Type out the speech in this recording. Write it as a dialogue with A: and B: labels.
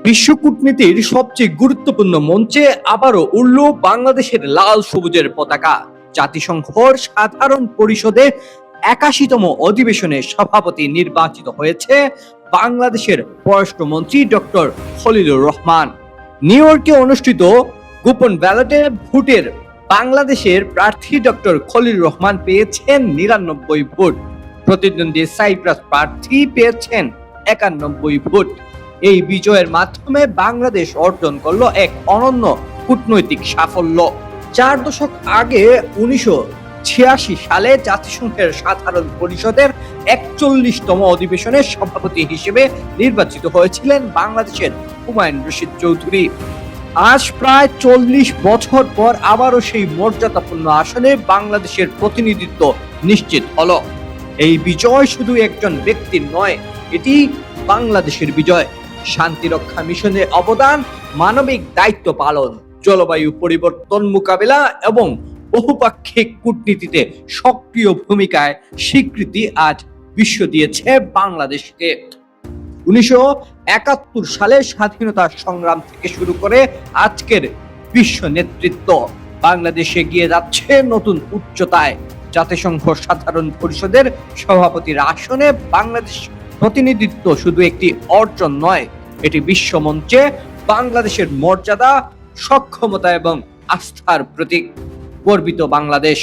A: বিশ্ব কূটনীতির সবচেয়ে গুরুত্বপূর্ণ মঞ্চে আবারও উড়ল বাংলাদেশের লাল সবুজের পতাকা। জাতিসংঘর সাধারণ পরিষদে ৮১তম অধিবেশনে সভাপতি নির্বাচিত হয়েছে বাংলাদেশের পররাষ্ট্রমন্ত্রী ডক্টর খলিলুর রহমান। নিউ ইয়র্কে অনুষ্ঠিত গোপন ব্যালটে ভোটের বাংলাদেশের প্রার্থী ডক্টর খলিলুর রহমান পেয়েছেন ৯৯ ভোট। প্রতিদ্বন্দ্বী সাইপ্রাস প্রার্থী পেয়েছেন ৯১ ভোট। এই বিজয়ের মাধ্যমে বাংলাদেশ অর্জন করলো এক অনন্য কূটনৈতিক সাফল্য। ৪ দশক আগে ১৯৮৬ সালে জাতিসংঘের সাধারণ পরিষদের ৪১তম অধিবেশনের সভাপতি হিসেবে নির্বাচিত হয়েছিলেন বাংলাদেশের হুমায়ুন রশিদ চৌধুরী। আজ প্রায় ৪০ বছর পর আবারও সেই মর্যাদাপূর্ণ আসনে বাংলাদেশের প্রতিনিধিত্ব নিশ্চিত হলো। এই বিজয় শুধু একজন ব্যক্তির নয়, এটি বাংলাদেশের বিজয়। শান্তিরক্ষা মিশনে অবদান, মানবিক দায়িত্ব পালন, জলবায়ু পরিবর্তন মোকাবেলা এবং বহুপাক্ষিক কূটনীতিতে সক্রিয় ভূমিকায় স্বীকৃতি আজ বিশ্ব দিয়েছে বাংলাদেশকে। ১৯৭১ সালে স্বাধীনতা সংগ্রাম থেকে শুরু করে আজকের বিশ্ব নেতৃত্ব, বাংলাদেশে গিয়ে যাচ্ছে নতুন উচ্চতায়। জাতিসংঘ সাধারণ পরিষদের সভাপতির আসনে বাংলাদেশ প্রতিনিধিত্ব শুধু একটি অর্জন নয়, এটি বিশ্ব মঞ্চে বাংলাদেশের মর্যাদা, সক্ষমতা এবং আস্থার প্রতীক। গর্বিত বাংলাদেশ।